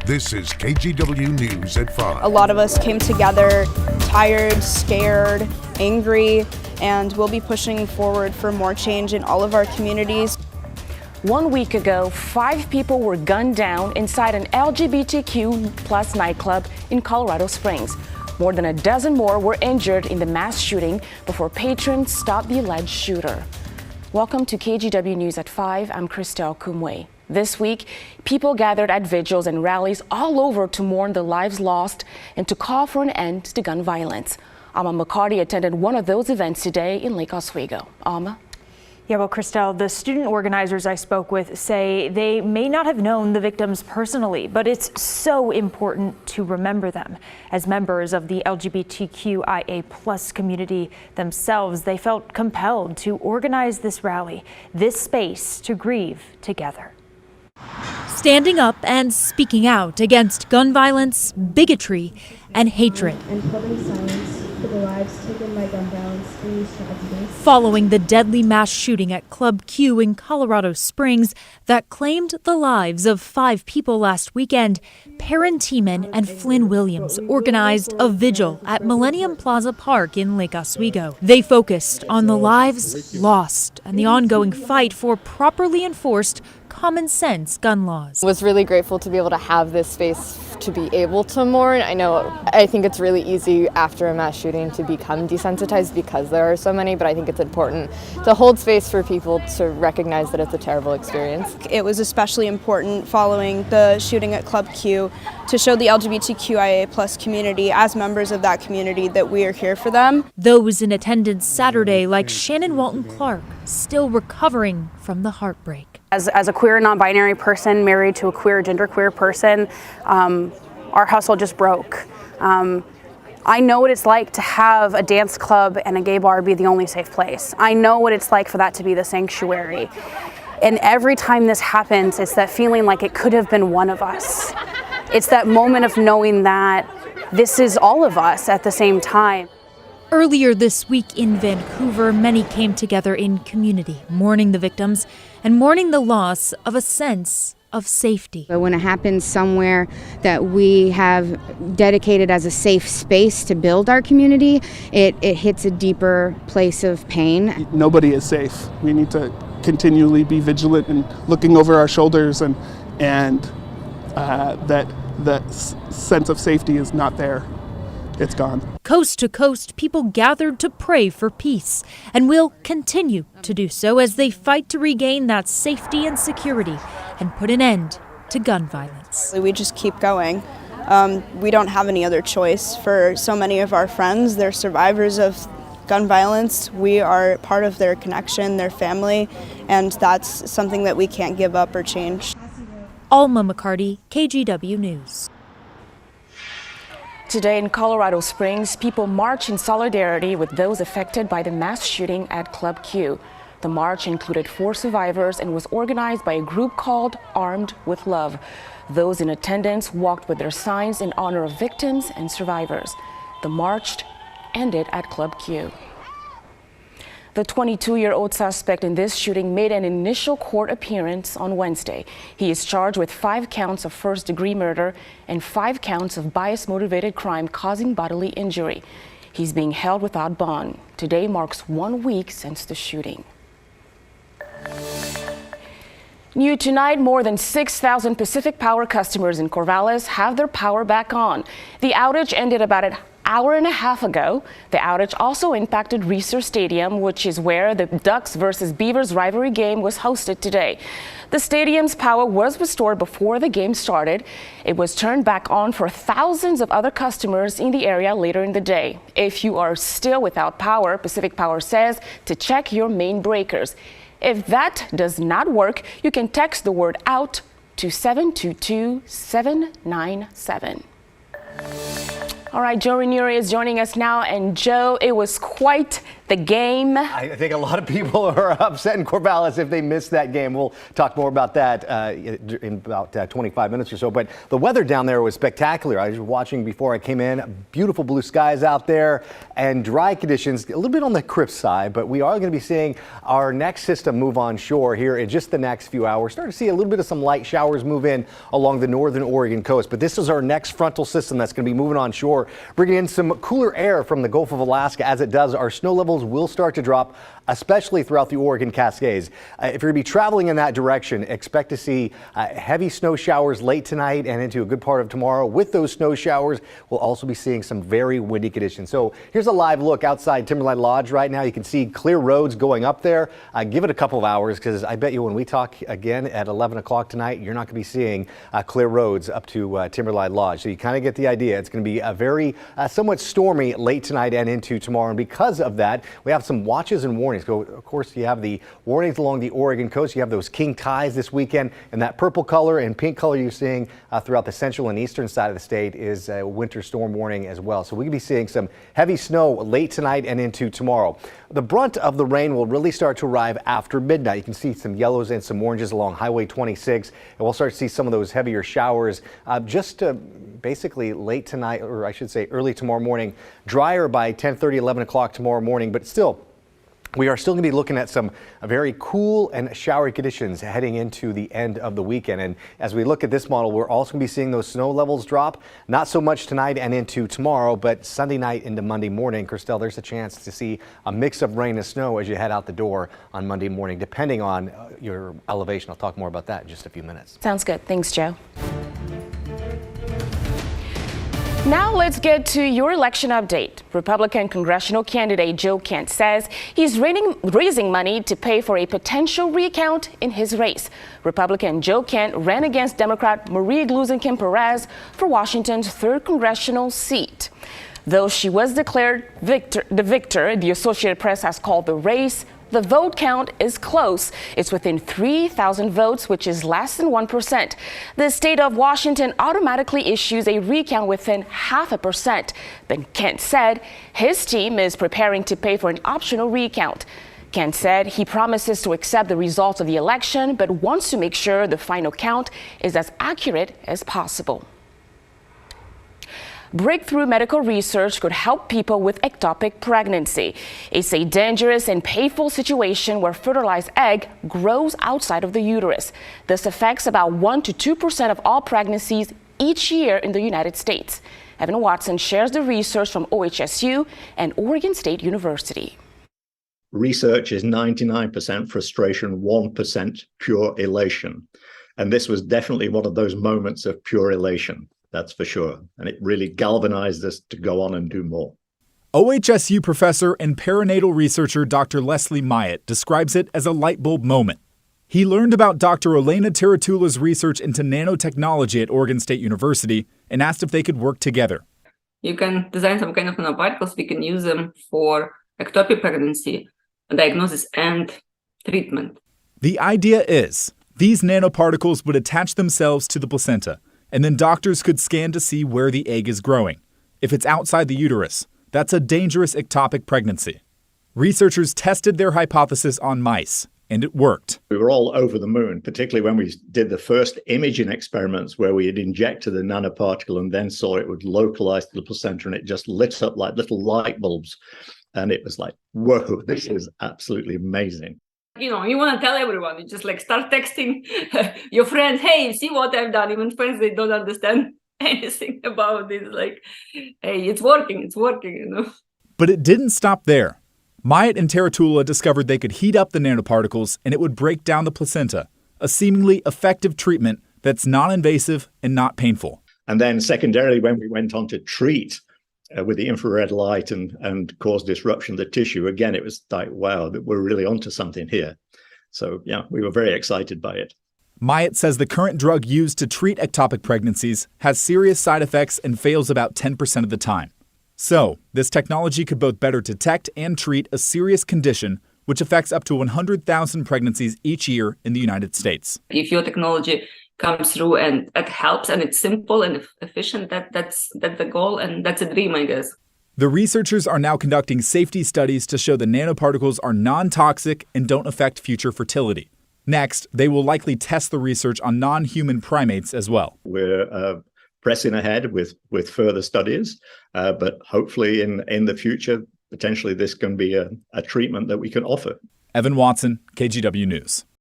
This is KGW News at 5. A lot of us came together tired, scared, angry, and we'll be pushing forward for more change in all of our communities. 1 week ago, 5 people were gunned down inside an LGBTQ plus nightclub in Colorado Springs. More than a dozen more were injured in the mass shooting before patrons stopped the alleged shooter. Welcome to KGW News at 5. I'm Christelle Kumwe. This week, people gathered at vigils and rallies all over to mourn the lives lost and to call for an end to gun violence. Alma McCarty attended one of those events today in Lake Oswego. Alma? Yeah, well, Christelle, the student organizers I spoke with say they may not have known the victims personally, but it's so important to remember them. As members of the LGBTQIA plus community themselves, they felt compelled to organize this rally, this space to grieve together. Standing up and speaking out against gun violence, bigotry, and hatred. And holding silence for the lives taken by gun violence in these tragedies. Following the deadly mass shooting at Club Q in Colorado Springs that claimed the lives of 5 people last weekend, Perrin Tiemann and Flynn Williams organized a vigil at Millennium Plaza Park in Lake Oswego. They focused on the lives lost and the ongoing fight for properly enforced common sense gun laws. I was really grateful to be able to have this space to be able to mourn. I think it's really easy after a mass shooting to become desensitized because there are so many, but I think it's important to hold space for people to recognize that it's a terrible experience. It was especially important following the shooting at Club Q to show the LGBTQIA plus community, as members of that community, that we are here for them. Those in attendance Saturday, like Shannon Walton Clark, still recovering from the heartbreak. As a queer non-binary person married to a queer genderqueer person, our household just broke. I know what it's like to have a dance club and a gay bar be the only safe place. I know what it's like for that to be the sanctuary. And every time this happens, it's that feeling like it could have been one of us. It's that moment of knowing that this is all of us at the same time. Earlier this week in Vancouver, many came together in community, mourning the victims and mourning the loss of a sense of safety. But when it happens somewhere that we have dedicated as a safe space to build our community, it hits a deeper place of pain. Nobody is safe. We need to continually be vigilant and looking over our shoulders, and that sense of safety is not there. It's gone. Coast to coast, people gathered to pray for peace and will continue to do so as they fight to regain that safety and security and put an end to gun violence. We just keep going. We don't have any other choice. For so many of our friends, they're survivors of gun violence. We are part of their connection, their family, and that's something that we can't give up or change. Alma McCarty, KGW News. Today in Colorado Springs, people marched in solidarity with those affected by the mass shooting at Club Q. The march included 4 survivors and was organized by a group called Armed with Love. Those in attendance walked with their signs in honor of victims and survivors. The march ended at Club Q. The 22-year-old suspect in this shooting made an initial court appearance on Wednesday. He is charged with 5 counts of first-degree murder and 5 counts of bias-motivated crime causing bodily injury. He's being held without bond. Today marks 1 week since the shooting. New tonight, more than 6,000 Pacific Power customers in Corvallis have their power back on. The outage ended about an hour and a half ago. The outage also impacted Reser Stadium, which is where the Ducks versus Beavers rivalry game was hosted today. The stadium's power was restored before the game started. It was turned back on for thousands of other customers in the area later in the day. If you are still without power, Pacific Power says to check your main breakers. If that does not work, you can text the word out to 722-797. All right, Joe Ranieri is joining us now. And Joe, it was quite the game. I think a lot of people are upset in Corvallis if they missed that game. We'll talk more about that in about 25 minutes or so. But the weather down there was spectacular. I was watching before I came in. Beautiful blue skies out there and dry conditions, a little bit on the crisp side. But we are going to be seeing our next system move on shore here in just the next few hours. Starting to see a little bit of some light showers move in along the northern Oregon coast. But this is our next frontal system that's going to be moving on shore, bringing in some cooler air from the Gulf of Alaska. As it does, our snow levels will start to drop, especially throughout the Oregon Cascades. If you're going to be traveling in that direction, expect to see heavy snow showers late tonight and into a good part of tomorrow. With those snow showers, we'll also be seeing some very windy conditions. So here's a live look outside Timberline Lodge right now. You can see clear roads going up there. Give it a couple of hours, because I bet you when we talk again at 11 o'clock tonight, you're not going to be seeing clear roads up to Timberline Lodge. So you kind of get the idea. It's going to be a very somewhat stormy late tonight and into tomorrow. And because of that, we have some watches and warnings. Of course, you have the warnings along the Oregon coast. You have those king tides this weekend, and that purple color and pink color you're seeing throughout the central and eastern side of the state is a winter storm warning as well. So we could be seeing some heavy snow late tonight and into tomorrow. The brunt of the rain will really start to arrive after midnight. You can see some yellows and some oranges along Highway 26, and we'll start to see some of those heavier showers basically late tonight, or I should say early tomorrow morning. Drier by 10:30, 11 o'clock tomorrow morning, but still, we are still going to be looking at some very cool and showery conditions heading into the end of the weekend. And as we look at this model, we're also going to be seeing those snow levels drop. Not so much tonight and into tomorrow, but Sunday night into Monday morning. Christelle, there's a chance to see a mix of rain and snow as you head out the door on Monday morning, depending on your elevation. I'll talk more about that in just a few minutes. Sounds good. Thanks, Joe. Now let's get to your election update. Republican congressional candidate Joe Kent says he's raising money to pay for a potential recount in his race. Republican Joe Kent ran against Democrat Marie Gluesenkamp Perez for Washington's 3rd congressional seat. Though she was declared the victor, the Associated Press has called the race. The vote count is close. It's within 3,000 votes, which is less than 1%. The state of Washington automatically issues a recount within 0.5%. But Kent said his team is preparing to pay for an optional recount. Kent said he promises to accept the results of the election, but wants to make sure the final count is as accurate as possible. Breakthrough medical research could help people with ectopic pregnancy. It's a dangerous and painful situation where fertilized egg grows outside of the uterus. This affects about 1 to 2% of all pregnancies each year in the United States. Evan Watson shares the research from OHSU and Oregon State University. Research is 99% frustration, 1% pure elation. And this was definitely one of those moments of pure elation. That's for sure. And it really galvanized us to go on and do more. OHSU professor and perinatal researcher Dr. Leslie Myatt describes it as a light bulb moment. He learned about Dr. Elena Teratula's research into nanotechnology at Oregon State University and asked if they could work together. You can design some kind of nanoparticles. We can use them for ectopic pregnancy, diagnosis, and treatment. The idea is these nanoparticles would attach themselves to the placenta, and then doctors could scan to see where the egg is growing. If it's outside the uterus, that's a dangerous ectopic pregnancy. Researchers tested their hypothesis on mice, and it worked. We were all over the moon, particularly when we did the first imaging experiments where we had injected the nanoparticle and then saw it would localize to the placenta, and it just lit up like little light bulbs. And it was like, whoa, this is absolutely amazing. You know, you want to tell everyone, you just like start texting your friends, hey, see what I've done. Even friends, they don't understand anything about it. Like, hey, it's working, you know. But it didn't stop there. Myatt and Teratula discovered they could heat up the nanoparticles and it would break down the placenta, a seemingly effective treatment that's non-invasive and not painful. And then secondarily, when we went on to treat with the infrared light and cause disruption of the tissue, again, it was like, wow, that we're really onto something here. So, yeah, we were very excited by it. Myatt says the current drug used to treat ectopic pregnancies has serious side effects and fails about 10% of the time. So, this technology could both better detect and treat a serious condition which affects up to 100,000 pregnancies each year in the United States. If your technology comes through and it helps and it's simple and efficient, that's the goal and that's a dream, I guess. The researchers are now conducting safety studies to show the nanoparticles are non-toxic and don't affect future fertility. Next, they will likely test the research on non-human primates as well. We're pressing ahead with further studies, but hopefully in the future, potentially this can be a treatment that we can offer. Evan Watson, KGW News.